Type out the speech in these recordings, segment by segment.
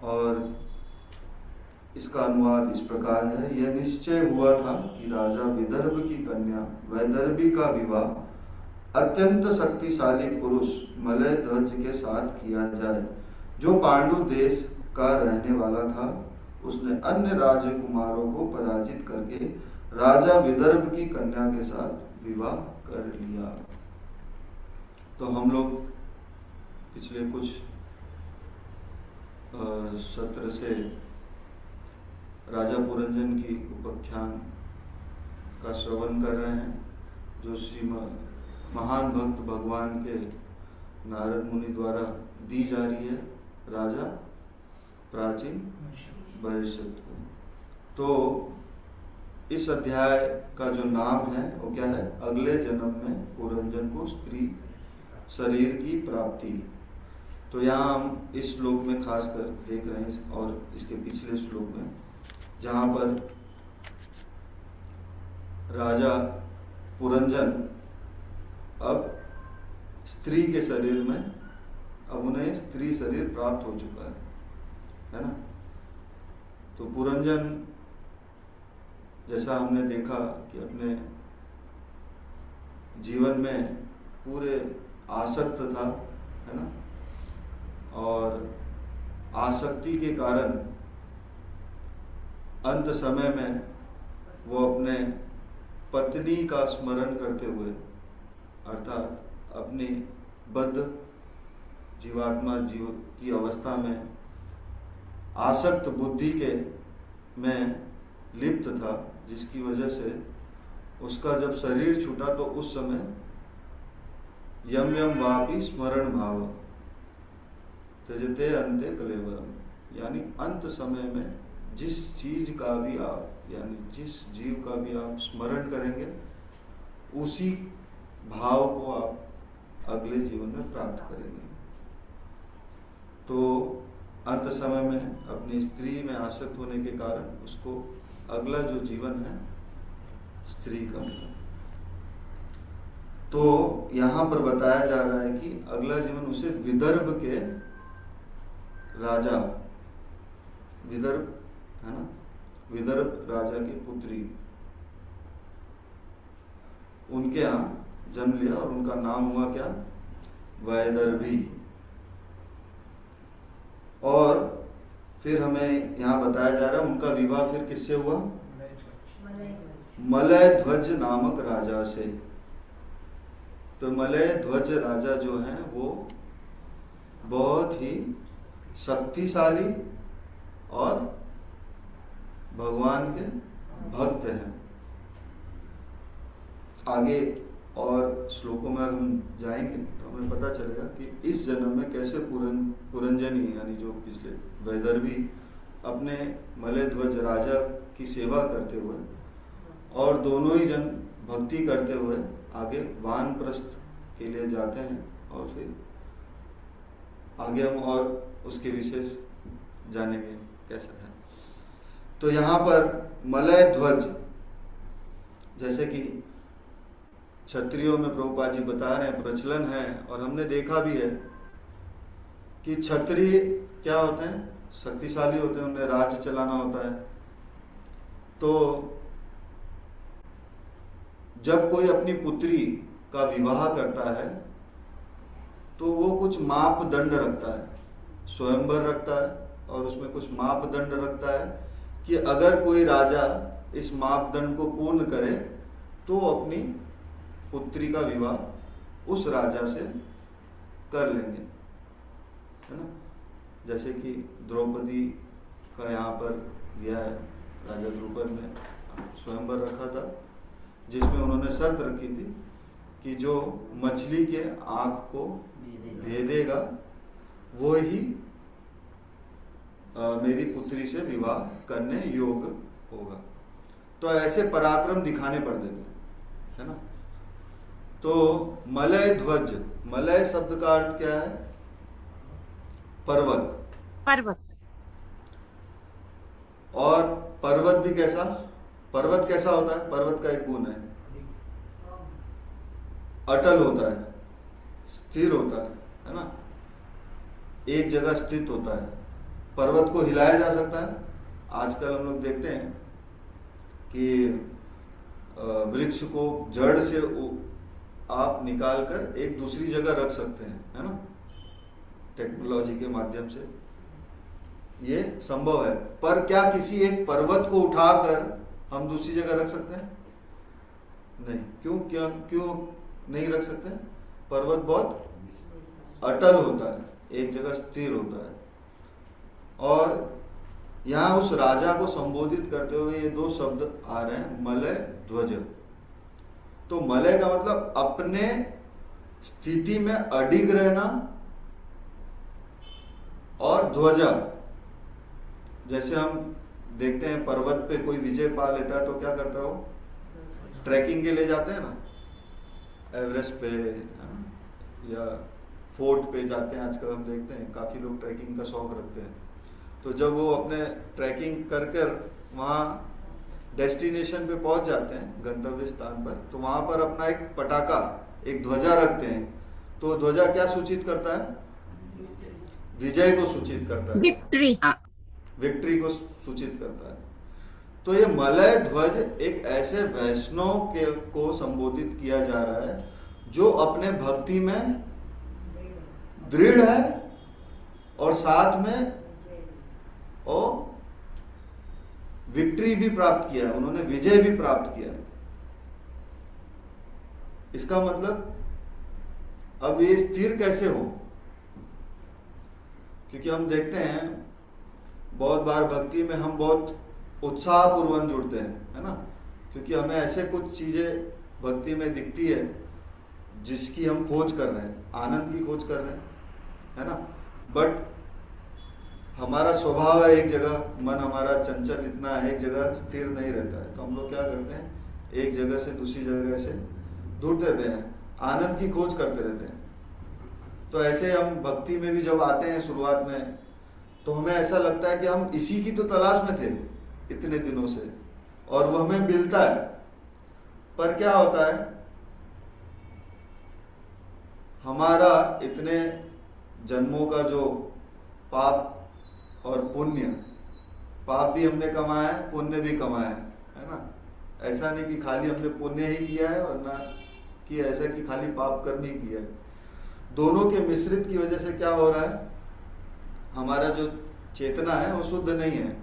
और इसका अनुवाद इस प्रकार है। यह निश्चय हुआ था कि राजा विदर्भ की कन्या वैदर्भी का विवाह अत्यंत शक्तिशाली पुरुष मलय ध्वज के साथ किया जाए, जो पांडु देश का रहने वाला था। उसने अन्य राजकुमारों को पराजित करके राजा विदर्भ की कन्या के साथ विवाह कर लिया। तो हम लोग पिछले कुछ सत्र से राजा पुरंजन की उपाख्यान का श्रवण कर रहे हैं, जो श्री महान भक्त भगवान के नारद मुनि द्वारा दी जा रही है राजा प्राचीन भविष्यत को। तो इस अध्याय का जो नाम है वो क्या है? अगले जन्म में पुरंजन को स्त्री शरीर की प्राप्ति। तो यहाँ हम इस श्लोक में खासकर देख रहे हैं, और इसके पिछले श्लोक में जहाँ पर राजा पुरंजन अब स्त्री के शरीर में, अब उन्हें स्त्री शरीर प्राप्त हो चुका है ना। तो पुरंजन जैसा हमने देखा कि अपने जीवन में पूरे आसक्त था, है ना, और आसक्ति के कारण अंत समय में वो अपने पत्नी का स्मरण करते हुए, अर्थात अपनी बद्ध जीवात्मा जीव की अवस्था में आसक्त बुद्धि के में लिप्त था, जिसकी वजह से उसका जब शरीर छूटा तो उस समय यम यम वापि स्मरण भाव त्यजते अन्ते कलेवरम, यानी अंत समय में जिस चीज का भी आप, यानी जिस जीव का भी आप स्मरण करेंगे, उसी भाव को आप अगले जीवन में प्राप्त करेंगे। तो अंत समय में अपनी स्त्री में आसक्त होने के कारण उसको अगला जो जीवन है स्त्री का मिला। तो यहाँ पर बताया जा रहा है कि अगला जीवन उसे विदर्भ के राजा, विदर्भ है ना, विदर्भ राजा की पुत्री, उनके यहाँ जन्म लिया और उनका नाम हुआ क्या? वैदर्भी। और फिर हमें यहाँ बताया जा रहा है उनका विवाह फिर किससे हुआ? मलय ध्वज नामक राजा से। तो मलय ध्वज राजा जो हैं वो बहुत ही शक्तिशाली और भगवान के भक्त हैं। आगे और श्लोकों में हम जाएंगे तो हमें पता चलेगा कि इस जन्म में कैसे पुरंजनी, यानी जो पिछले वैदर्भी, अपने मलय ध्वज राजा की सेवा करते हुए और दोनों ही जन भक्ति करते हुए आगे वानप्रस्थ के लिए जाते हैं, और फिर आगे हम और उसके विशेष जानेंगे कैसे है। तो यहाँ पर मलय ध्वज, जैसे कि क्षत्रियों में प्रभुपाद जी बता रहे हैं प्रचलन है, और हमने देखा भी है कि क्षत्रिय क्या होते हैं? शक्तिशाली होते हैं, उन्हें राज्य चलाना होता है। तो जब कोई अपनी पुत्री का विवाह करता है तो वो कुछ मापदंड रखता है, स्वयंवर रखता है, और उसमें कुछ मापदंड रखता है कि अगर कोई राजा इस मापदंड को पूर्ण करे तो अपनी पुत्री का विवाह उस राजा से कर लेंगे, है ना। जैसे कि द्रौपदी का यहाँ पर दिया है, राजा द्रुपद ने स्वयंवर रखा था जिसमें उन्होंने शर्त रखी थी कि जो मछली के आँख को भेदेगा वो ही मेरी पुत्री से विवाह करने योग्य होगा। तो ऐसे पराक्रम दिखाने पड़ते थे, है ना। तो मलय ध्वज, मलय शब्द का अर्थ क्या है? पर्वत। पर्वत। और पर्वत भी कैसा? पर्वत कैसा होता है? पर्वत का एक गुण है, अटल होता है, स्थिर होता है ना, एक जगह स्थित होता है। पर्वत को हिलाया जा सकता है। आजकल हम लोग देखते हैं कि वृक्ष को जड़ से आप निकाल कर एक दूसरी जगह रख सकते हैं, है ना, टेक्नोलॉजी के माध्यम से ये संभव है। पर क्या किसी एक पर्वत को उठाकर हम दूसरी जगह रख सकते हैं? नहीं। क्यों नहीं रख सकते? पर्वत बहुत अटल होता है, एक जगह स्थिर होता है। और यहाँ उस राजा को संबोधित करते हुए ये दो शब्द आ रहे हैं, मलय ध्वज। तो मलय का मतलब अपने स्थिति में अडिग रहना, और ध्वजा, जैसे हम देखते हैं पर्वत पे कोई विजय पा लेता है तो क्या करता है वो? ट्रैकिंग के लिए जाते हैं ना, एवरेस्ट पे या फोर्ट पे जाते हैं। आजकल हम देखते हैं काफी लोग ट्रैकिंग का शौक रखते हैं। तो जब वो अपने ट्रैकिंग कर कर वहाँ डेस्टिनेशन पे पहुंच जाते हैं, गंतव्य स्थान पर, तो वहां पर अपना एक पटाखा, एक ध्वजा रखते हैं। तो ध्वजा क्या सूचित करता है? विजय को सूचित करता है, विक्ट्री। विक्ट्री को सूचित करता है। तो ये मलय ध्वज एक ऐसे वैष्णव के को संबोधित किया जा रहा है जो अपने भक्ति में दृढ़ है और साथ में और विक्ट्री भी प्राप्त किया है, उन्होंने विजय भी प्राप्त किया है। इसका मतलब अब ये स्थिर कैसे हो? क्योंकि हम देखते हैं बहुत बार भक्ति में हम बहुत उत्साहपूर्वक जुड़ते हैं, है ना, क्योंकि हमें ऐसे कुछ चीजें भक्ति में दिखती है जिसकी हम खोज कर रहे हैं, आनंद की खोज कर रहे हैं, है ना। बट हमारा स्वभाव है एक जगह, मन हमारा चंचल इतना है, एक जगह स्थिर नहीं रहता है। तो हम लोग क्या करते हैं, एक जगह से दूसरी जगह से ढूंढते रहते हैं, आनंद की खोज करते रहते हैं। तो ऐसे हम भक्ति में भी जब आते हैं शुरुआत में, तो हमें ऐसा लगता है कि हम इसी की तो तलाश में थे इतने दिनों से, और वो हमें मिलता है। पर क्या होता है, हमारा इतने जन्मों का जो पाप और पुण्य, पाप भी हमने कमाया है, पुण्य भी कमाया है ना। ऐसा नहीं कि खाली हमने पुण्य ही किया है और ना कि ऐसा कि खाली पाप कर्म ही किया है। दोनों के मिश्रित की वजह से क्या हो रहा है, हमारा जो चेतना है वो शुद्ध नहीं है,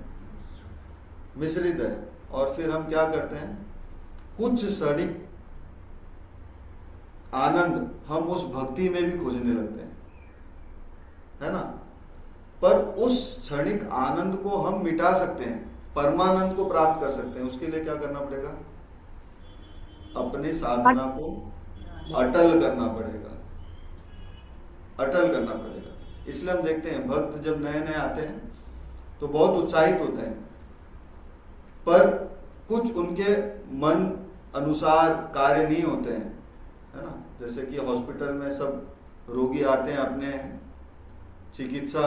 मिश्रित है। और फिर हम क्या करते हैं, कुछ क्षणिक आनंद हम उस भक्ति में भी खोजने लगते हैं, है ना। पर उस क्षणिक आनंद को हम मिटा सकते हैं, परमानंद को प्राप्त कर सकते हैं। उसके लिए क्या करना पड़ेगा, अपनी साधना को अटल करना पड़ेगा, अटल करना पड़ेगा। इसलिए हम देखते हैं भक्त जब नए नए आते हैं तो बहुत उत्साहित होते हैं, पर कुछ उनके मन अनुसार कार्य नहीं होते हैं, है ना। जैसे कि हॉस्पिटल में सब रोगी आते हैं अपने चिकित्सा,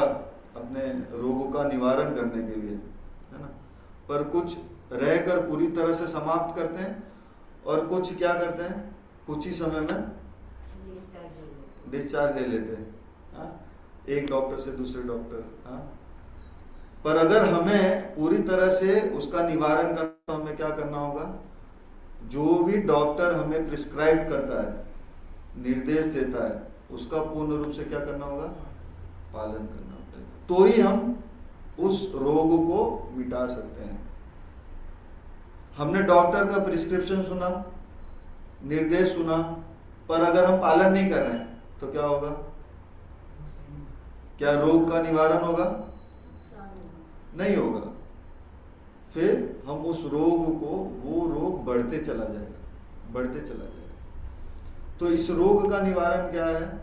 अपने रोगों का निवारण करने के लिए, है ना। पर कुछ रहकर पूरी तरह से समाप्त करते हैं, और कुछ क्या करते हैं, कुछ ही समय में डिस्चार्ज ले लेते हैं, हाँ? एक डॉक्टर से दूसरे डॉक्टर, हाँ? पर अगर हमें पूरी तरह से उसका निवारण करना, तो हमें क्या करना होगा, जो भी डॉक्टर हमें प्रिस्क्राइब करता है, निर्देश देता है, उसका पूर्ण रूप से क्या करना होगा, पालन करना पड़ेगा। तो ही हम उस रोग को मिटा सकते हैं। हमने डॉक्टर का प्रिस्क्रिप्शन सुना, निर्देश सुना, पर अगर हम पालन नहीं कर रहे हैं तो क्या होगा, क्या रोग का निवारण होगा, नहीं होगा। फिर हम उस रोग को, वो रोग बढ़ते चला जाएगा, बढ़ते चला जाएगा। तो इस रोग का निवारण क्या है,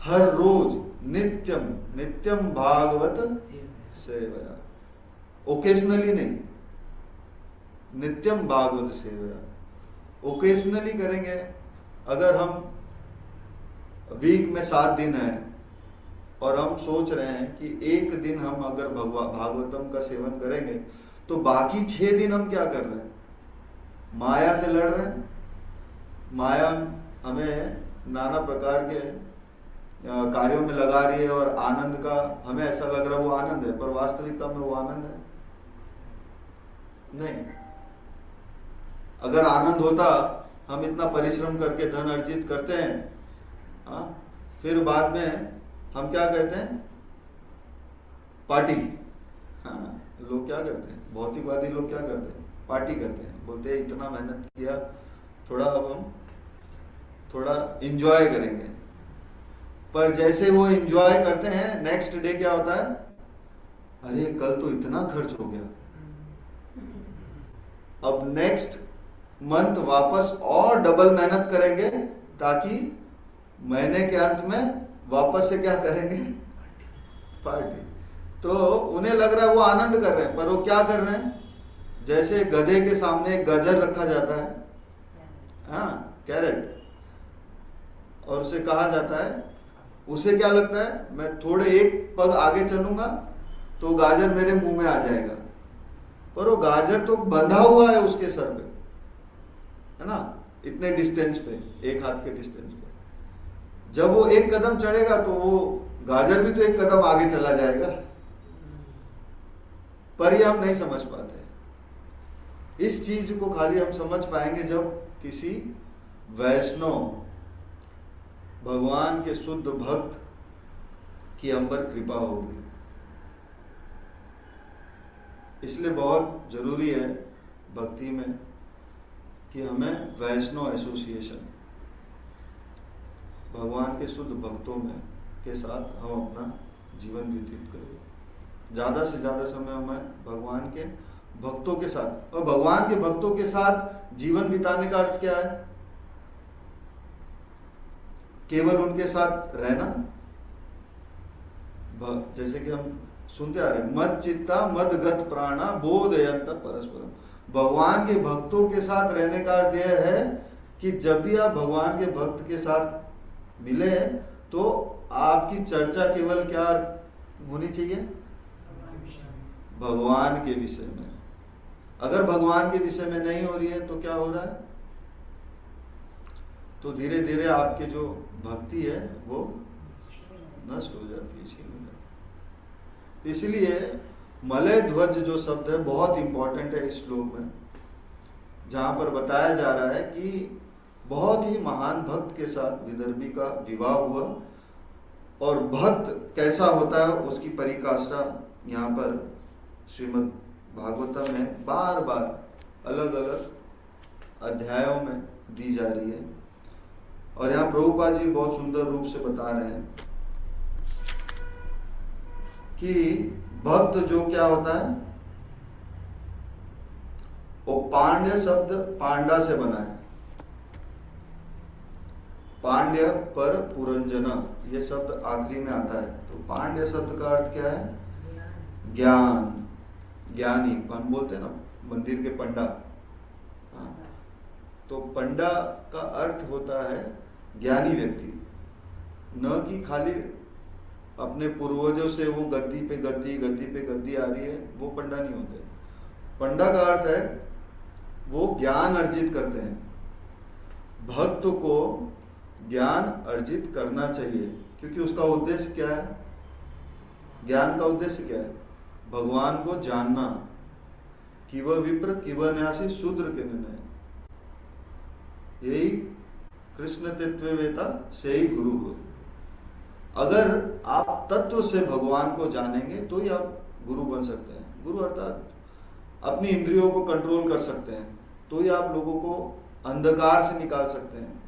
हर रोज नित्यम नित्यम भागवत सेवया, ओकेशनली नहीं, नित्यम भागवत सेवया। ओकेशनली करेंगे, अगर हम वीक में 7 दिन है और हम सोच रहे हैं कि एक दिन हम अगर भागवतम का सेवन करेंगे, तो बाकी 6 दिन हम क्या कर रहे हैं, माया से लड़ रहे हैं। माया हमें नाना प्रकार के कार्यों में लगा रही है और आनंद का हमें ऐसा लग रहा है वो आनंद है, पर वास्तविकता में वो आनंद है नहीं। अगर आनंद होता, हम इतना परिश्रम करके धन अर्जित करते हैं, फिर बाद में हम क्या कहते हैं, पार्टी। लोग क्या करते हैं, भौतिकवादी लोग क्या करते हैं, पार्टी करते हैं, बोलते हैं इतना मेहनत किया, थोड़ा अब हम थोड़ा इंजॉय करेंगे। पर जैसे वो इंजॉय करते हैं, नेक्स्ट डे क्या होता है, अरे कल तो इतना खर्च हो गया, अब नेक्स्ट मंथ वापस और डबल मेहनत करेंगे ताकि महीने के अंत में वापस से क्या करेंगे, पार्टी। तो उन्हें लग रहा है वो आनंद कर रहे हैं, पर वो क्या कर रहे हैं, जैसे गधे के सामने एक गजर रखा जाता है, कैरेट, और उसे कहा जाता है, उसे क्या लगता है, मैं थोड़े एक पग आगे चलूंगा तो गाजर मेरे मुंह में आ जाएगा, पर वो गाजर तो बंधा हुआ है उसके सर पे, है ना, इतने डिस्टेंस पे, एक हाथ के डिस्टेंस पे। जब वो एक कदम चढ़ेगा तो वो गाजर भी तो एक कदम आगे चला जाएगा, पर ये हम नहीं समझ पाते। इस चीज को खाली हम समझ पाएंगे जब किसी वैष्णव भगवान के शुद्ध भक्त की हम पर कृपा होगी। इसलिए बहुत जरूरी है भक्ति में कि हमें वैष्णव एसोसिएशन, भगवान के शुद्ध भक्तों में के साथ हम अपना जीवन व्यतीत करें। ज्यादा से ज्यादा समय हमें भगवान के भक्तों के साथ, और भगवान के भक्तों के साथ जीवन बिताने का अर्थ क्या है, केवल उनके साथ रहना। जैसे कि हम सुनते आ रहे, मद चित्ता मदगत प्राणा बोधयंत परस्परम। भगवान के भक्तों के साथ रहने का अर्थ यह है कि जब भी आप भगवान के भक्त के साथ मिले तो आपकी चर्चा केवल क्या होनी चाहिए, भगवान के विषय में। अगर भगवान के विषय में नहीं हो रही है तो क्या हो रहा है, तो धीरे धीरे आपके जो भक्ति है वो नष्ट हो जाती है, छीन हो जाती है। इसलिए मलय ध्वज जो शब्द है बहुत इंपॉर्टेंट है इस श्लोक में, जहां पर बताया जा रहा है कि बहुत ही महान भक्त के साथ विदर्भी का विवाह हुआ, और भक्त कैसा होता है उसकी परिकाष्ठा यहाँ पर श्रीमद् भागवतम में बार बार अलग अलग अध्यायों में दी जा रही है। और यहाँ प्रभुपाद जी बहुत सुंदर रूप से बता रहे हैं कि भक्त जो क्या होता है, वो पांड्य शब्द पांडा से बना है, पांड्य पर पुरंजना ये शब्द आखिरी में आता है। तो पांड्य शब्द का अर्थ क्या है, ज्ञान, ज्ञानी। हम बोलते हैं ना मंदिर के पंडा, तो पंडा का अर्थ होता है ज्ञानी व्यक्ति, न कि खाली अपने पूर्वजों से वो गद्दी पे गद्दी आ रही है, वो पंडा नहीं होते। पंडा का अर्थ है वो ज्ञान अर्जित करते हैं। भक्त को ज्ञान अर्जित करना चाहिए, क्योंकि उसका उद्देश्य क्या है, ज्ञान का उद्देश्य क्या है, भगवान को जानना। कि वह विप्र कि वह न्यासी शूद्र के निर्णय, यही कृष्ण तत्ववेता से ही गुरु हो। अगर आप तत्व से भगवान को जानेंगे तो ही आप गुरु बन सकते हैं। गुरु अर्थात अपनी इंद्रियों को कंट्रोल कर सकते हैं, तो ही आप लोगों को अंधकार से निकाल सकते हैं।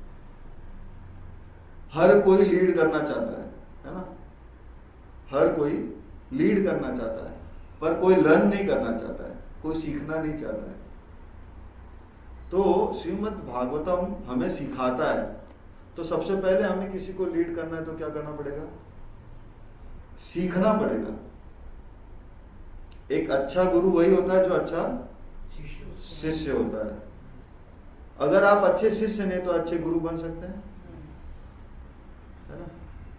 हर कोई लीड करना चाहता है ना, हर कोई लीड करना चाहता है, पर कोई लर्न नहीं करना चाहता है, कोई सीखना नहीं चाहता है। तो श्रीमद् भागवतम हमें सिखाता है, तो सबसे पहले हमें किसी को लीड करना है तो क्या करना पड़ेगा, सीखना पड़ेगा। एक अच्छा गुरु वही होता है जो अच्छा शिष्य होता है। अगर आप अच्छे शिष्य नहीं तो अच्छे गुरु बन सकते हैं, है ना।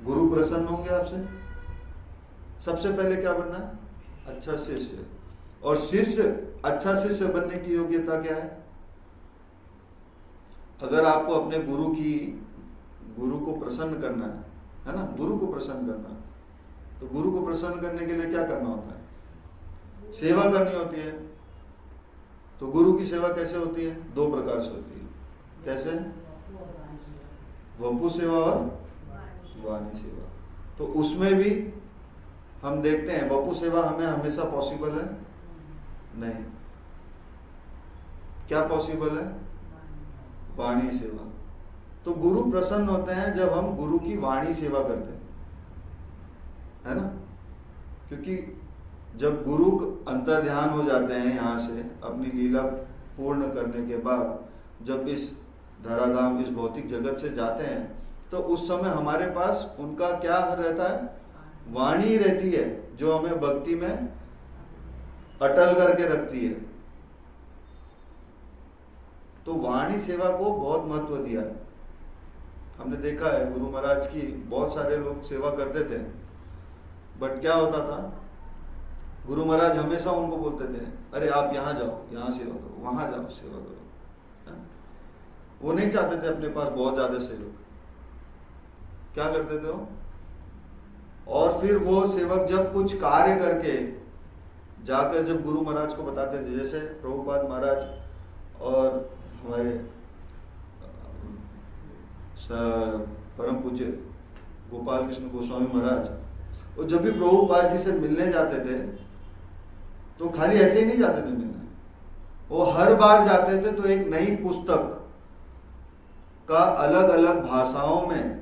गुरु प्रसन्न होंगे आपसे, सबसे पहले क्या बनना है, अच्छा शिष्य। और शिष्य, अच्छा शिष्य बनने की योग्यता क्या है, अगर आपको अपने गुरु को प्रसन्न करना है है ना, गुरु को प्रसन्न करना। तो गुरु को प्रसन्न करने के लिए क्या करना होता है? सेवा करनी होती है। तो गुरु की सेवा कैसे होती है? 2 प्रकार से होती है। कैसे? वपु सेवा और वाणी सेवा। तो उसमें भी हम देखते हैं वपु सेवा हमें हमेशा पॉसिबल है नहीं। क्या पॉसिबल है? वाणी सेवा। तो गुरु प्रसन्न होते हैं जब हम गुरु की वाणी सेवा करते हैं, है ना। क्योंकि जब गुरु अंतर ध्यान हो जाते हैं यहाँ से अपनी लीला पूर्ण करने के बाद, जब इस धराधाम इस भौतिक जगत से जाते हैं, तो उस समय हमारे पास उनका क्या रहता है? वाणी रहती है, जो हमें भक्ति में अटल करके रखती है। तो वाणी सेवा को बहुत महत्व दिया है। हमने देखा है गुरु महाराज की बहुत सारे लोग सेवा करते थे, बट क्या होता था? गुरु महाराज हमेशा उनको बोलते थे, अरे आप यहाँ जाओ, यहाँ सेवा करो, वहां जाओ सेवा करो। वो नहीं चाहते थे अपने पास बहुत ज्यादा सेवक। क्या करते थे वो? और फिर वो सेवक जब कुछ कार्य करके जाकर जब गुरु महाराज को बताते थे, जैसे प्रभुपाद महाराज और हमारे परम पूज्य गोपाल कृष्ण गोस्वामी महाराज, वो जब भी प्रभुपाद जी से मिलने जाते थे तो खाली ऐसे ही नहीं जाते थे मिलने, वो हर बार जाते थे तो एक नई पुस्तक का अलग अलग भाषाओं में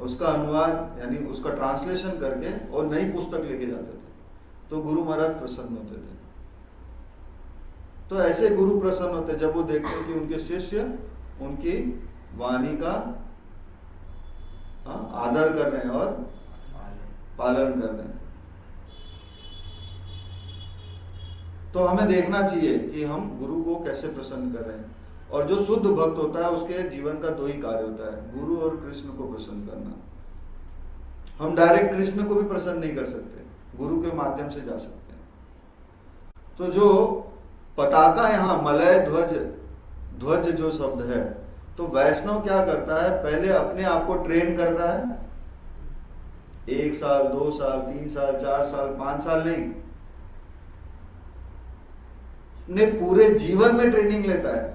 उसका अनुवाद यानी उसका ट्रांसलेशन करके और नई पुस्तक लेके जाते थे। तो गुरु महाराज प्रसन्न होते थे। तो ऐसे गुरु प्रसन्न होते जब वो देखते कि उनके शिष्य उनकी वाणी का आदर कर रहे हैं और पालन कर रहे हैं। तो हमें देखना चाहिए कि हम गुरु को कैसे प्रसन्न कर रहे हैं। और जो शुद्ध भक्त होता है उसके जीवन का 2 ही कार्य होता है, गुरु और कृष्ण को प्रसन्न करना। हम डायरेक्ट कृष्ण को भी प्रसन्न नहीं कर सकते, गुरु के माध्यम से जा सकते हैं। तो जो पताका यहाँ मलय ध्वज, ध्वज जो शब्द है, तो वैष्णव क्या करता है? पहले अपने आप को ट्रेन करता है। 1 साल 2 साल 3 साल 4 साल 5 साल नहीं, ने पूरे जीवन में ट्रेनिंग लेता है।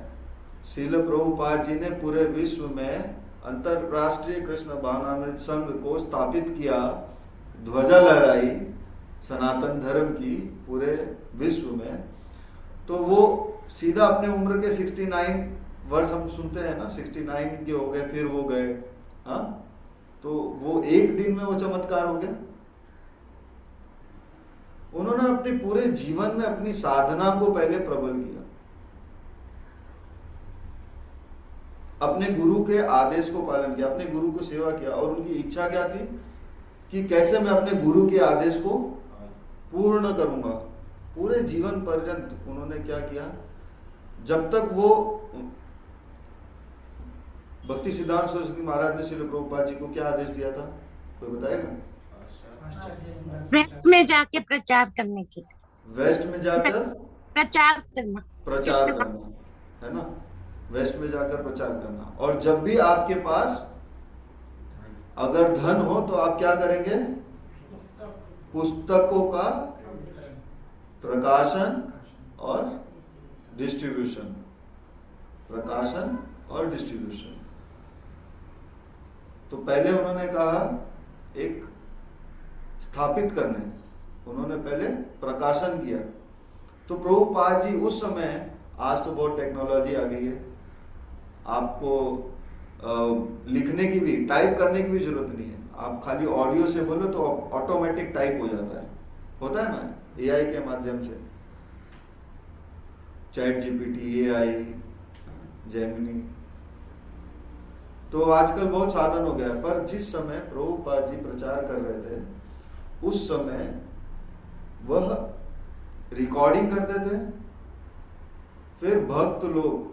श्रील प्रभुपाद जी ने पूरे विश्व में अंतरराष्ट्रीय कृष्ण भावनामृत संघ को स्थापित किया, ध्वजा लहराई सनातन धर्म की पूरे विश्व में। तो वो सीधा अपने उम्र के 69 वर्ष हम सुनते हैं ना, 69 के हो गए, फिर वो गए। हाँ, तो वो एक दिन में वो चमत्कार हो गया। उन्होंने अपने पूरे जीवन में अपनी साधना को पहले प्रबल किया, अपने गुरु के आदेश को पालन किया, अपने गुरु को सेवा किया। और उनकी इच्छा क्या थी कि कैसे मैं अपने गुरु के आदेश को पूर्ण करूंगा। पूरे जीवन पर्यंत उन्होंने क्या किया? जब तक वो भक्ति सिद्धांत सरस्वती महाराज ने श्री प्रभुपाद जी को क्या आदेश दिया था, कोई बताएगा? वेस्ट में जाके प्रचार करने के लिए। वेस्ट में जाकर प्रचार करना, है ना, वेस्ट में जाकर प्रचार करना। और जब भी आपके पास अगर धन हो तो आप क्या करेंगे? पुस्तकों का प्रकाशन और डिस्ट्रीब्यूशन, प्रकाशन और डिस्ट्रीब्यूशन। तो पहले उन्होंने कहा एक स्थापित करने, उन्होंने पहले प्रकाशन किया। तो प्रभुपाद जी उस समय, आज तो बहुत टेक्नोलॉजी आ गई है, आपको लिखने की भी, टाइप करने की भी जरूरत नहीं है। आप खाली ऑडियो से बोलो तो ऑटोमेटिक टाइप हो जाता है, होता है ना, एआई के माध्यम से। चैट जीपीटी, एआई, जेमिनी, तो आजकल बहुत साधन हो गया। पर जिस समय प्रभुपाद जी प्रचार कर रहे थे उस समय वह रिकॉर्डिंग करते थे, फिर भक्त लोग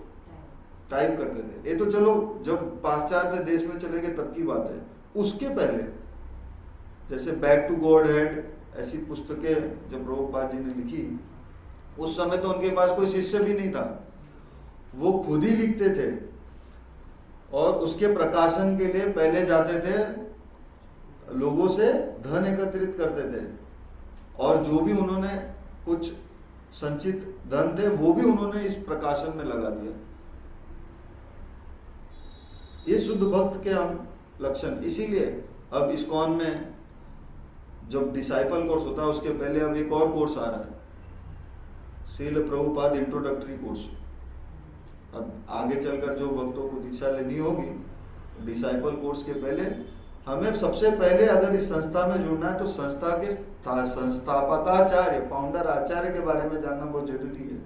टाइप करते थे। ये तो चलो जब पाश्चात्य देश में चले गए तब की बात है। उसके पहले जैसे बैक टू गॉड हेड ऐसी पुस्तकें जब प्रभुपाद जी ने लिखी, उस समय तो उनके पास कोई शिष्य भी नहीं था, वो खुद ही लिखते थे। और उसके प्रकाशन के लिए पहले जाते थे, लोगों से धन एकत्रित करते थे, और जो भी उन्होंने कुछ संचित धन थे वो भी उन्होंने इस प्रकाशन में लगा दिया। ये शुद्ध भक्त के हम लक्षण। इसीलिए अब इस्कॉन में जब डिसाइपल कोर्स होता है उसके पहले अब एक और कोर्स आ रहा है, श्रील प्रभुपाद इंट्रोडक्टरी कोर्स। अब आगे चलकर जो भक्तों को दीक्षा लेनी होगी, डिसाइपल कोर्स के पहले हमें सबसे पहले अगर इस संस्था में जुड़ना है तो संस्था के संस्थापकाचार्य, फाउंडर आचार्य के बारे में जानना बहुत जरूरी है।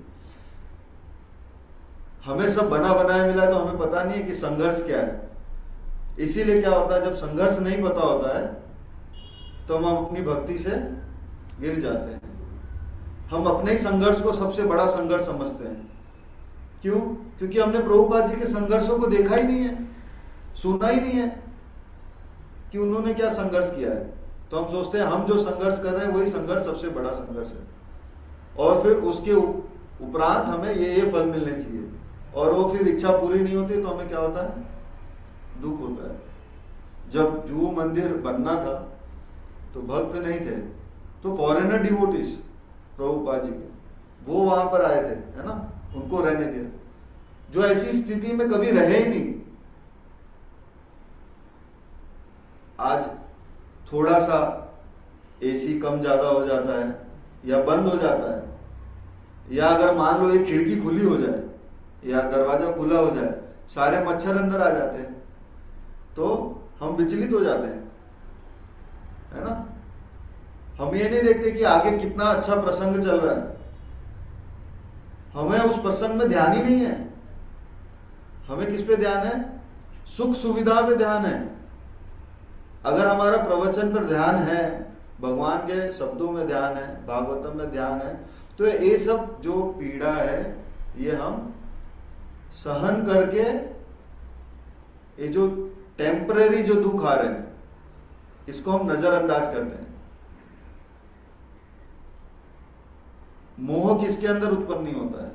हमें सब बना बनाया मिला तो हमें पता नहीं है कि संघर्ष क्या है। इसीलिए क्या होता है, जब संघर्ष नहीं पता होता है तो हम अपनी भक्ति से गिर जाते हैं। हम अपने ही संघर्ष को सबसे बड़ा संघर्ष समझते हैं। क्यों? क्योंकि हमने प्रभुपाद जी के संघर्षों को देखा ही नहीं है, सुना ही नहीं है कि उन्होंने क्या संघर्ष किया है। तो हम सोचते हैं हम जो संघर्ष कर रहे हैं वही संघर्ष सबसे बड़ा संघर्ष है, और फिर उसके उपरांत हमें ये फल मिलने चाहिए, और वो फिर इच्छा पूरी नहीं होती तो हमें क्या होता है, दुख होता है। जब जुहू मंदिर बनना था तो भक्त नहीं थे, तो फॉरेनर डिवोटीज प्रभुपाद जी के वो वहां पर आए थे, है ना, उनको रहने दिया, जो ऐसी स्थिति में कभी रहे ही नहीं। आज थोड़ा सा एसी कम ज्यादा हो जाता है या बंद हो जाता है, या अगर मान लो ये खिड़की खुली हो जाए या दरवाजा खुला हो जाए, सारे मच्छर अंदर आ जाते हैं तो हम विचलित हो जाते हैं, है ना। हम ये नहीं देखते कि आगे कितना अच्छा प्रसंग चल रहा है, हमें उस प्रसंग में ध्यान ही नहीं है। हमें किस पे ध्यान है? सुख सुविधा पे ध्यान है। अगर हमारा प्रवचन पर ध्यान है, भगवान के शब्दों में ध्यान है, भागवतम में ध्यान है, तो ये सब जो पीड़ा है ये हम सहन करके, ये जो टेम्पररी जो दुख आ रहे हैं इसको हम नजरअंदाज करते हैं। मोह किसके अंदर उत्पन्न नहीं होता है?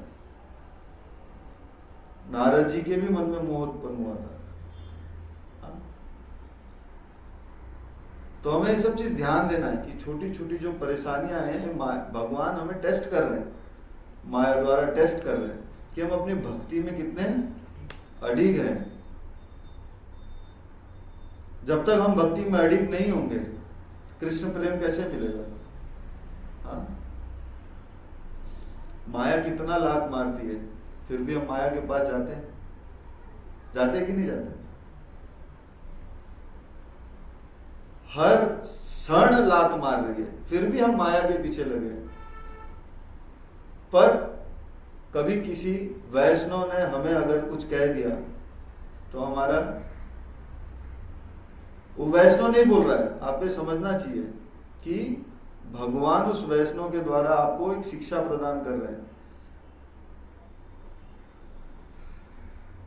नारद जी के भी मन में मोह उत्पन्न हुआ था। तो हमें ये सब चीज ध्यान देना है कि छोटी छोटी जो परेशानियां हैं भगवान हमें टेस्ट कर रहे हैं, माया द्वारा टेस्ट कर रहे हैं कि हम अपनी भक्ति में कितने अडिग हैं। जब तक हम भक्ति में अडिग नहीं होंगे कृष्ण प्रेम कैसे मिलेगा? हाँ? माया कितना लात मारती है, फिर भी हम माया के पास जाते हैं, जाते कि नहीं जाते? हर क्षण लात मार रही है, फिर भी हम माया के पीछे लगे। पर कभी किसी वैष्णव ने हमें अगर कुछ कह दिया तो हमारा, वो वैष्णव नहीं बोल रहा है, आपको समझना चाहिए कि भगवान उस वैष्णव के द्वारा आपको एक शिक्षा प्रदान कर रहे हैं।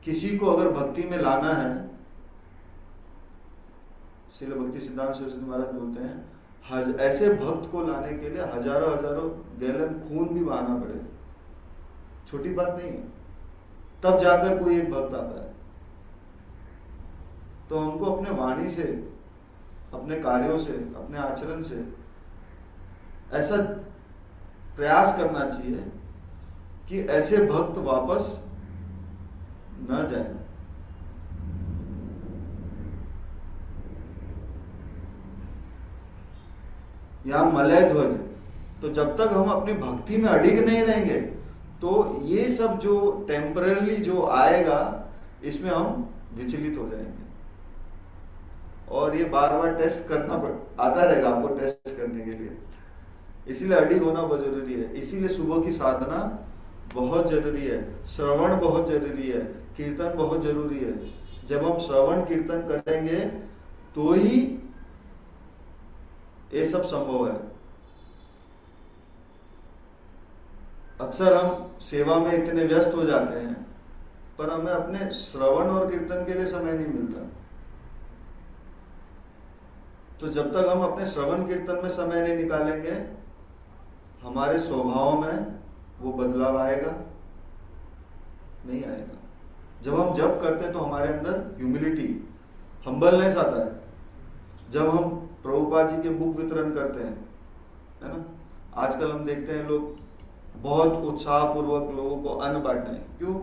किसी को अगर भक्ति में लाना है, श्रील भक्ति सिद्धांत सरस्वती महाराज बोलते हैं ऐसे भक्त को लाने के लिए हजारों हजारों गैलन खून भी बहाना पड़े, छोटी बात नहीं है, तब जाकर कोई एक भक्त आता है। तो हमको अपने वाणी से, अपने कार्यों से, अपने आचरण से ऐसा प्रयास करना चाहिए कि ऐसे भक्त वापस न जाए। यहां मलय ध्वज, तो जब तक हम अपनी भक्ति में अडिग नहीं रहेंगे तो ये सब जो टेम्पररी जो आएगा इसमें हम विचलित हो जाएंगे, और ये बार बार टेस्ट करना आता रहेगा आपको टेस्ट करने के लिए। इसीलिए अडिग होना बहुत जरूरी है। इसीलिए सुबह की साधना बहुत जरूरी है, श्रवण बहुत जरूरी है, कीर्तन बहुत जरूरी है। जब हम श्रवण कीर्तन करेंगे तो ही ये सब संभव है। अक्सर हम सेवा में इतने व्यस्त हो जाते हैं पर हमें अपने श्रवण और कीर्तन के लिए समय नहीं मिलता। तो जब तक हम अपने श्रवण कीर्तन में समय नहीं निकालेंगे हमारे स्वभाव में वो बदलाव आएगा नहीं? आएगा। जब हम जप करते हैं तो हमारे अंदर ह्यूमिलिटी, हम्बलनेस आता है। जब हम प्रभुपाद जी के बुक वितरण करते हैं, है ना, आजकल हम देखते हैं लोग बहुत उत्साहपूर्वक लोगों को अन्न बांटते हैं। क्यों?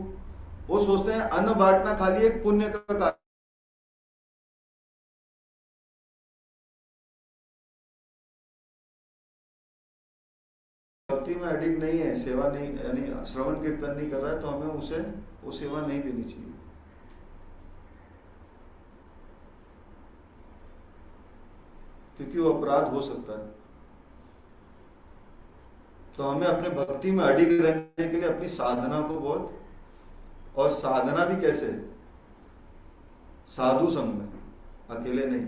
वो सोचते हैं अन्न बांटना खाली एक पुण्य का कार्य, भक्ति में एडिक्ट नहीं है, सेवा नहीं, यानी श्रवण कीर्तन नहीं कर रहा है, तो हमें उसे वो सेवा नहीं देनी चाहिए। क्योंकि वो अपराध हो सकता है। तो हमें अपने भक्ति में अडिग रहने के लिए अपनी साधना को बहुत, और साधना भी कैसे, साधु संग में, अकेले नहीं,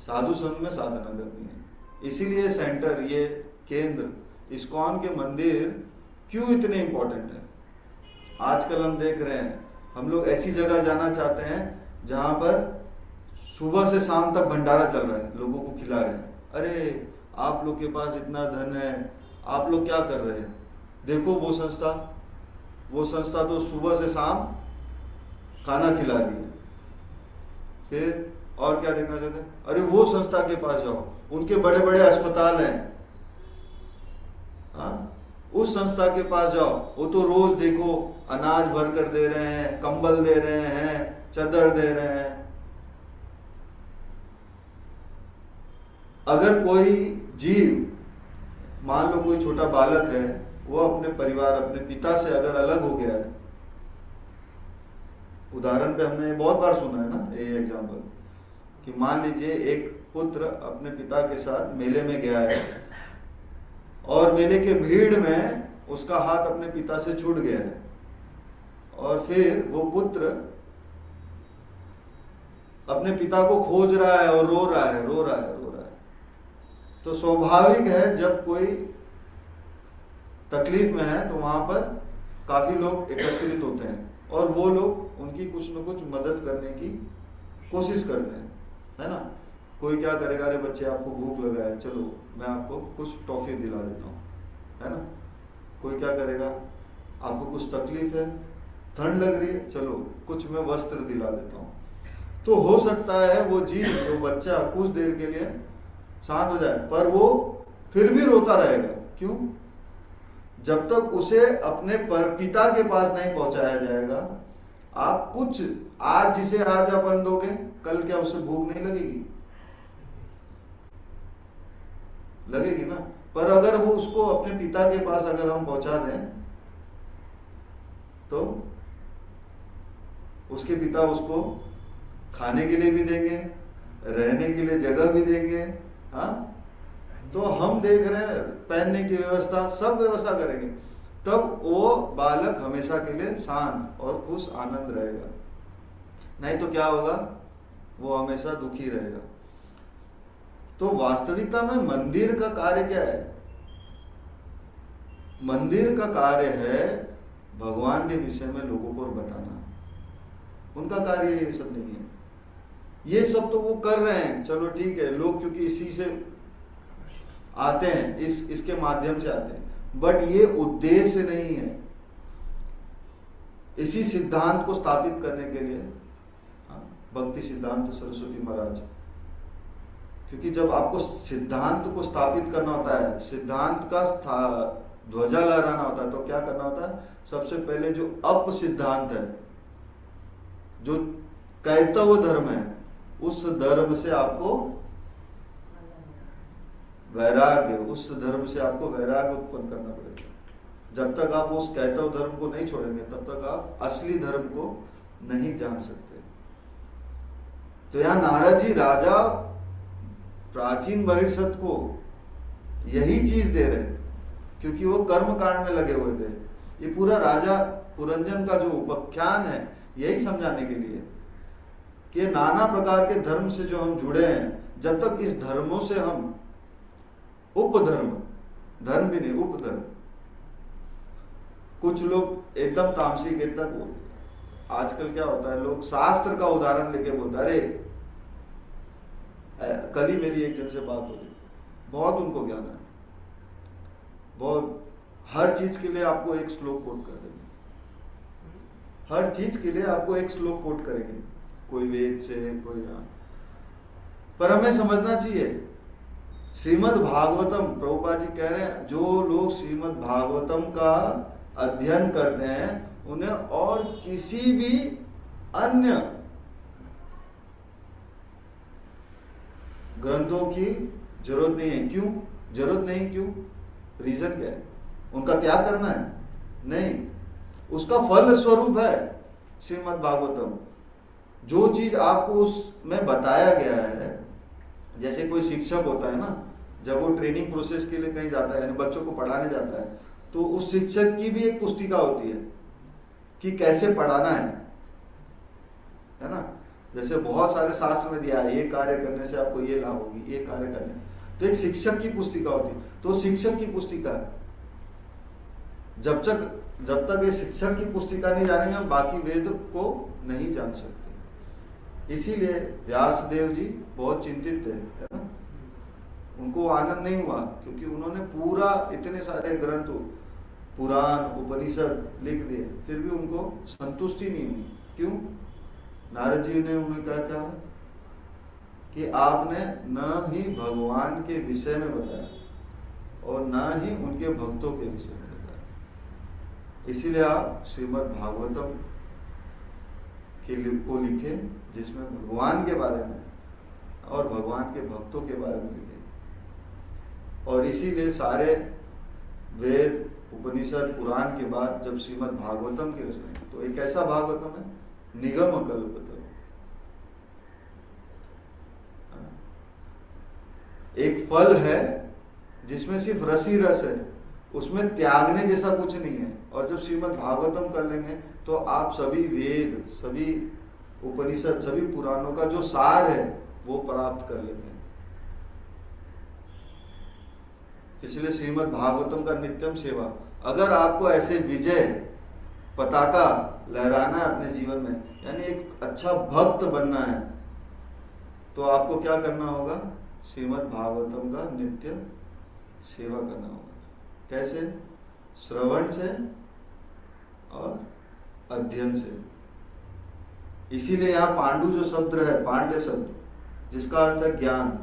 साधु संग में साधना करनी है। इसीलिए सेंटर, ये केंद्र, इस्कॉन के मंदिर क्यों इतने इंपॉर्टेंट है। आजकल हम देख रहे हैं, हम लोग ऐसी जगह जाना चाहते हैं जहां पर सुबह से शाम तक भंडारा चल रहा है, लोगों को खिला रहे हैं। अरे आप लोग के पास इतना धन है, आप लोग क्या कर रहे हैं? देखो वो संस्था तो सुबह से शाम खाना खिला रही है। फिर और क्या देखना चाहते हैं? अरे वो संस्था के पास जाओ, उनके बड़े बड़े अस्पताल हैं, उस संस्था के पास जाओ, वो तो रोज देखो अनाज भर कर दे रहे हैं, कंबल दे रहे हैं, चादर दे रहे हैं। अगर कोई जीव, मान लो कोई छोटा बालक है, वो अपने परिवार, अपने पिता से अगर अलग हो गया है, उदाहरण पे हमने बहुत बार सुना है ना ये एग्जाम्पल, कि मान लीजिए एक पुत्र अपने पिता के साथ मेले में गया है और मेले के भीड़ में उसका हाथ अपने पिता से छूट गया है, और फिर वो पुत्र अपने पिता को खोज रहा है और रो रहा है। तो स्वाभाविक है, जब कोई तकलीफ में है तो वहां पर काफी लोग एकत्रित होते हैं और वो लोग उनकी कुछ न कुछ मदद करने की कोशिश करते हैं, है ना। कोई क्या करेगा, अरे बच्चे आपको भूख लगा है, चलो मैं आपको कुछ टॉफी दिला देता हूँ, है ना। कोई क्या करेगा, आपको कुछ तकलीफ है, ठंड लग रही है, चलो कुछ मैं वस्त्र दिला देता हूँ। तो हो सकता है वो जीव, वो बच्चा कुछ देर के लिए शांत हो जाए, पर वो फिर भी रोता रहेगा। क्यों? जब तक उसे अपने पिता के पास नहीं पहुंचाया जाएगा। आप कुछ आज जिसे आज आप अन्न दोगे, कल क्या उसे भूख नहीं लगेगी? लगेगी ना। पर अगर वो उसको अपने पिता के पास अगर हम पहुंचा दें तो उसके पिता उसको खाने के लिए भी देंगे, रहने के लिए जगह भी देंगे। हाँ, तो हम देख रहे हैं पहनने की व्यवस्था, सब व्यवस्था करेंगे, तब वो बालक हमेशा के लिए शांत और खुश आनंद रहेगा। नहीं तो क्या होगा, वो हमेशा दुखी रहेगा। तो वास्तविकता में मंदिर का कार्य क्या है? मंदिर का कार्य है भगवान के विषय में लोगों को बताना। उनका कार्य ये सब नहीं है। ये सब तो वो कर रहे हैं, चलो ठीक है, लोग क्योंकि इसी से आते हैं, इसके माध्यम से आते हैं, बट ये उद्देश्य नहीं है। इसी सिद्धांत को स्थापित करने के लिए भक्ति सिद्धांत सरस्वती महाराज, क्योंकि जब आपको सिद्धांत को स्थापित करना होता है, सिद्धांत का ध्वजा लहराना होता है, तो क्या करना होता है? सबसे पहले जो अप सिद्धांत है, जो कैतव धर्म है, उस धर्म से आपको वैराग्य, उस धर्म से आपको वैराग्य उत्पन्न करना पड़ेगा। जब तक आप उस कैतव धर्म को नहीं छोड़ेंगे, तब तक आप असली धर्म को नहीं जान सकते। तो यहाँ नारद जी राजा प्राचीन बहिर्सत को यही चीज दे रहे, क्योंकि वो कर्म कांड में लगे हुए थे। ये पूरा राजा पुरंजन का जो उपाख्यान है, यही समझाने के लिए कि नाना प्रकार के धर्म से जो हम जुड़े हैं, जब तक इस धर्मों से हम उपधर्म, धर्म भी नहीं उपधर्म, कुछ लोग एकदम तामसिक, एकदम आजकल क्या होता है, लोग शास्त्र का उदाहरण लेके बोलते, अरे कल ही मेरी एक जन से बात हो रही, बहुत उनको ज्ञान है, बहुत, हर चीज के लिए आपको एक श्लोक कोट कर देंगे, हर चीज के लिए आपको एक श्लोक कोट करेंगे, कोई वेद से, कोई पर हमें समझना चाहिए श्रीमद् भागवतम, प्रभुपाद जी कह रहे हैं जो लोग श्रीमद् भागवतम का अध्ययन करते हैं उन्हें और किसी भी अन्य ग्रंथों की जरूरत नहीं है। क्यों जरूरत नहीं? क्यों? रीजन क्या है? उनका त्याग करना है? नहीं, उसका फल स्वरूप है श्रीमद् भागवतम। जो चीज आपको उसमें बताया गया है, जैसे कोई शिक्षक होता है ना, जब वो ट्रेनिंग प्रोसेस के लिए कहीं जाता है, यानी बच्चों को पढ़ाने जाता है, तो उस शिक्षक की भी एक पुस्तिका होती है कि कैसे पढ़ाना है ना। जैसे बहुत सारे शास्त्र में दिया है ये कार्य करने से आपको ये लाभ होगी, ये कार्य करने, तो एक शिक्षक की पुस्तिका होती है। तो शिक्षक की पुस्तिका है, जब तक ये शिक्षक की पुस्तिका नहीं जानेंगे हम बाकी वेद को नहीं जान सकते। इसीलिए व्यासदेव जी बहुत चिंतित थे, है ना। उनको आनंद नहीं हुआ क्योंकि उन्होंने पूरा इतने सारे ग्रंथ, पुराण, उपनिषद लिख दिए, फिर भी उनको संतुष्टि नहीं हुई। क्यों? नारद जी ने उन्हें क्या कि आपने न ही भगवान के विषय में बताया और न ही उनके भक्तों के विषय में बताया। इसीलिए आप श्रीमद् भागवतम को लिखे जिसमें भगवान के बारे में और भगवान के भक्तों के बारे में लिखे। और इसीलिए सारे वेद, उपनिषद, पुराण के बाद जब श्रीमद् भागवतम की रचना, तो एक ऐसा भागवतम है निगम कल्पतरु, एक फल है जिसमें सिर्फ रसी रस है, उसमें त्यागने जैसा कुछ नहीं है। और जब श्रीमद् भागवतम कर लेंगे तो आप सभी वेद, सभी उपनिषद, सभी पुराणों का जो सार है वो प्राप्त कर लेते हैं। इसलिए श्रीमद् भागवतम का नित्यम सेवा। अगर आपको ऐसे विजय पताका लहराना है अपने जीवन में, यानी एक अच्छा भक्त बनना है, तो आपको क्या करना होगा? श्रीमद् भागवतम का नित्य सेवा करना होगा। कैसे? श्रवण से और अध्ययन से। इसीलिए यहाँ पांडु जो शब्द है, पांड्य शब्द, जिसका अर्थ है ज्ञान,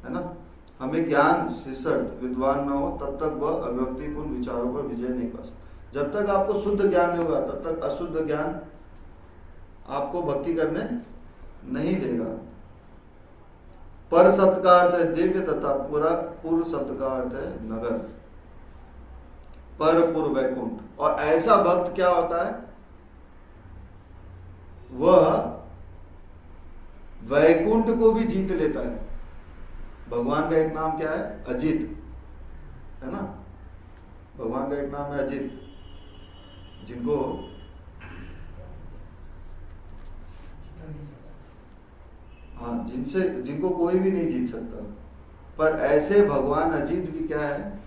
है ना। हमें ज्ञान शिष्ट विद्वान न हो तब तक वह अव्यक्तिपूर्ण विचारों पर विजय नहीं पा सकता। जब तक आपको शुद्ध ज्ञान नहीं होगा तब तक अशुद्ध ज्ञान आपको भक्ति करने नहीं देगा। पर शब्द का अर्थ है दिव्य तथा पूर्व शब्द का अर्थ है नगर, पर पूर्व वैकुंठ। और ऐसा भक्त क्या होता है? वह वैकुंठ को भी जीत लेता है। भगवान का एक नाम क्या है? अजित, है ना। भगवान का एक नाम है अजित, जिनको जिनको कोई भी नहीं जीत सकता। पर ऐसे भगवान अजित भी क्या है?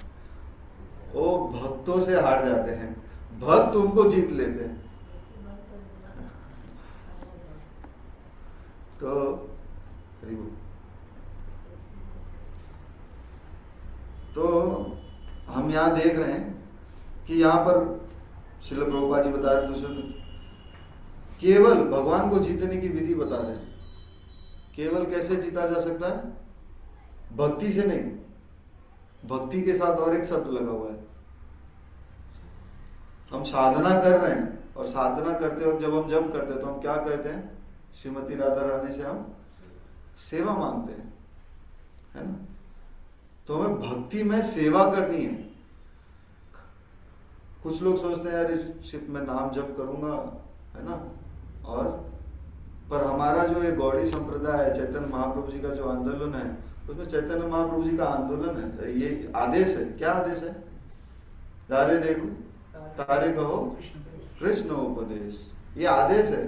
वो भक्तों से हार जाते हैं, भक्त उनको जीत लेते हैं। तो हम यहाँ देख रहे हैं कि यहाँ पर श्रील प्रभुपाद जी बता रहे दूसरे केवल भगवान को जीतने की विधि बता रहे हैं। केवल कैसे जीता जा सकता है? भक्ति से नहीं, भक्ति के साथ और एक शब्द लगा हुआ है। हम साधना कर रहे हैं और साधना करते वक्त जब हम जप करते हैं तो हम क्या कहते हैं? श्रीमती राधा रानी से हम सेवा मांगते हैं, है ना। तो हमें भक्ति में सेवा करनी है। कुछ लोग सोचते हैं यार सिर्फ मैं नाम जप करूंगा, है ना। और पर हमारा जो ये गौड़ी संप्रदाय है, चैतन्य महाप्रभु जी का जो आंदोलन है, उसमें चैतन्य महाप्रभु जी का आंदोलन है, ये आदेश है। क्या आदेश है? तारे देखो तारे कहो कृष्ण उपदेश, ये आदेश है।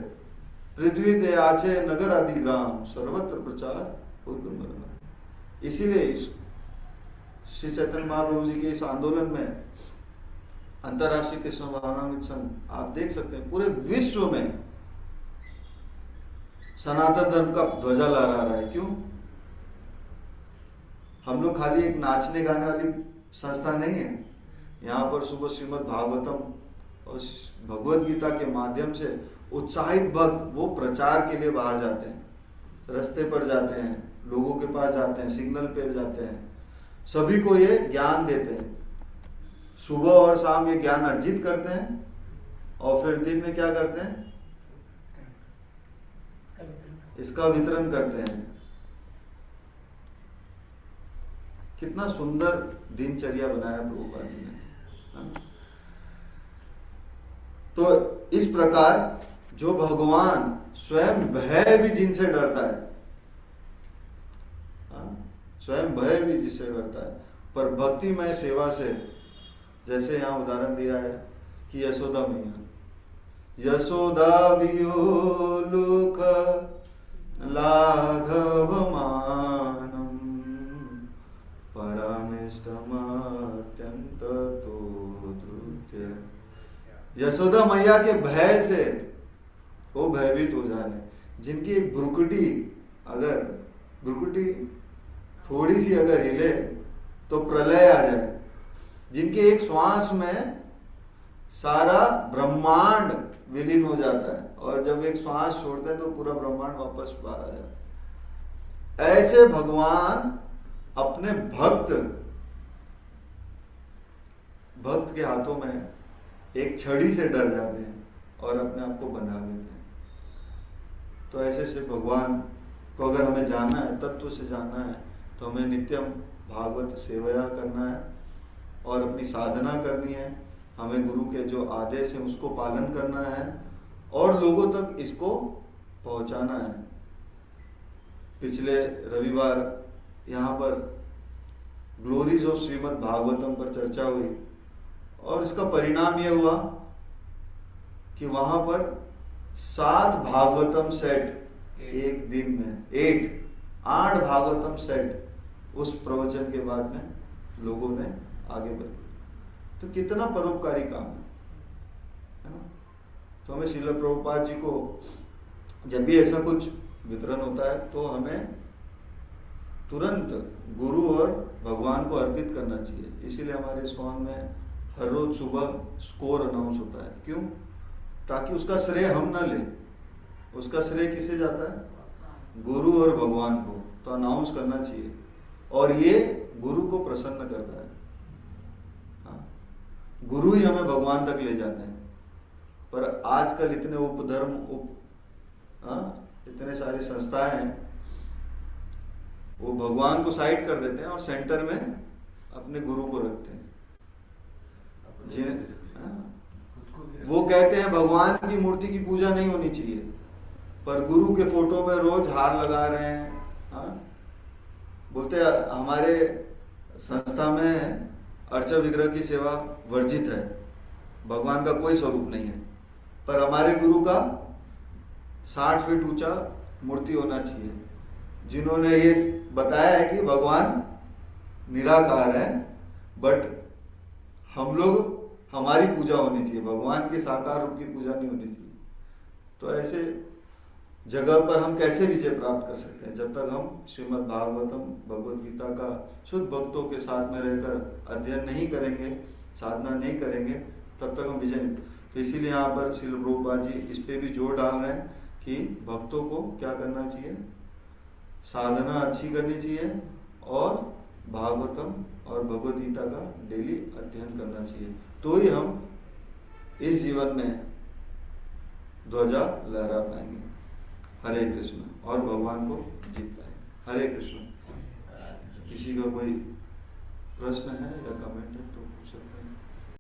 पृथ्वी दे आचे नगर आदि ग्राम सर्वत्र प्रचार। इसीलिए इस श्री चैतन्य महाप्रभु जी के इस आंदोलन में अंतरराष्ट्रीय कृष्ण भावनामृत संघ आप देख सकते हैं पूरे विश्व में सनातन धर्म का ध्वजा लहरा रहा है। क्यों? हम लोग खाली एक नाचने गाने वाली संस्था नहीं है। यहाँ पर सुबह श्रीमद् भागवतम उस भगवत गीता के माध्यम से उत्साहित भक्त वो प्रचार के लिए बाहर जाते हैं, रास्ते पर जाते हैं, लोगों के पास जाते हैं, सिग्नल पे जाते हैं, सभी को ये ज्ञान देते हैं। सुबह और शाम ये ज्ञान अर्जित करते हैं और फिर दिन में क्या करते हैं, इसका वितरण करते हैं। कितना सुंदर दिनचर्या बनाया प्रभुपाद जी ने। तो इस प्रकार जो भगवान स्वयं भय भी जिनसे डरता है, स्वयं भय भी जिससे डरता है, पर भक्तिमय सेवा से, जैसे यहाँ उदाहरण दिया है कि यशोदा मैया, यशोदा वियोलुक लाघव मानम परमिष्टमत्यंत तो धृत्य। यशोदा मैया के भय से वो भयभीत हो जा रहे, जिनकी एक भ्रुकुटी थोड़ी सी अगर हिले तो प्रलय आ जाए, जिनके एक श्वास में सारा ब्रह्मांड विलीन हो जाता है और जब एक श्वास छोड़ते हैं तो पूरा ब्रह्मांड वापस बाहर आ जाता है, ऐसे भगवान अपने भक्त के हाथों में एक छड़ी से डर जाते हैं और अपने आप को बंधा लेते हैं। तो ऐसे से भगवान को अगर हमें जानना है, तत्व से जानना है, तो हमें नित्यम भागवत सेवया करना है और अपनी साधना करनी है। हमें गुरु के जो आदेश है उसको पालन करना है और लोगों तक इसको पहुंचाना है। पिछले रविवार यहाँ पर ग्लोरीज ऑफ श्रीमद् भागवतम पर चर्चा हुई और इसका परिणाम यह हुआ कि वहां पर 7 भागवतम सेट एक दिन में, 8 भागवतम सेट उस प्रवचन के बाद में लोगों ने आगे बढ़े। तो कितना परोपकारी काम है ना। तो हमें श्रील प्रभुपाद जी को जब भी ऐसा कुछ वितरण होता है तो हमें तुरंत गुरु और भगवान को अर्पित करना चाहिए। इसीलिए हमारे इस्कॉन में हर रोज सुबह स्कोर अनाउंस होता है। क्यों? ताकि उसका श्रेय हम ना लें। उसका श्रेय किसे जाता है? गुरु और भगवान को। तो अनाउंस करना चाहिए और ये गुरु को प्रसन्न करता है। गुरु ही हमें भगवान तक ले जाते हैं। पर आजकल इतने उपधर्म इतने सारी संस्थाएं हैं, वो भगवान को साइड कर देते हैं और सेंटर में अपने गुरु को रखते हैं। वो कहते हैं भगवान की मूर्ति की पूजा नहीं होनी चाहिए, पर गुरु के फोटो में रोज हार लगा रहे हैं। बोलते हमारे संस्था में अर्चा विग्रह की सेवा वर्जित है, भगवान का कोई स्वरूप नहीं है, पर हमारे गुरु का 60 फीट ऊंचा मूर्ति होना चाहिए। जिन्होंने ये बताया है कि भगवान निराकार है, बट हम लोग, हमारी पूजा होनी चाहिए, भगवान के साकार रूप की पूजा नहीं होनी चाहिए। तो ऐसे जगह पर हम कैसे विजय प्राप्त कर सकते हैं? जब तक हम श्रीमद् भागवतम भगवद गीता का शुद्ध भक्तों के साथ में रहकर अध्ययन नहीं करेंगे, साधना नहीं करेंगे, तब तक हम विजय नहीं। तो इसीलिए यहाँ पर श्रील प्रभुपाद जी इस पे भी जोर डाल रहे हैं कि भक्तों को क्या करना चाहिए, साधना अच्छी करनी चाहिए और भागवतम और भगवद गीता का डेली अध्ययन करना चाहिए। तो ही हम इस जीवन में ध्वजा लहरा पाएंगे। हरे कृष्ण, और भगवान को जीत पाएंगे। हरे कृष्ण। किसी का कोई प्रश्न है या कमेंट है तो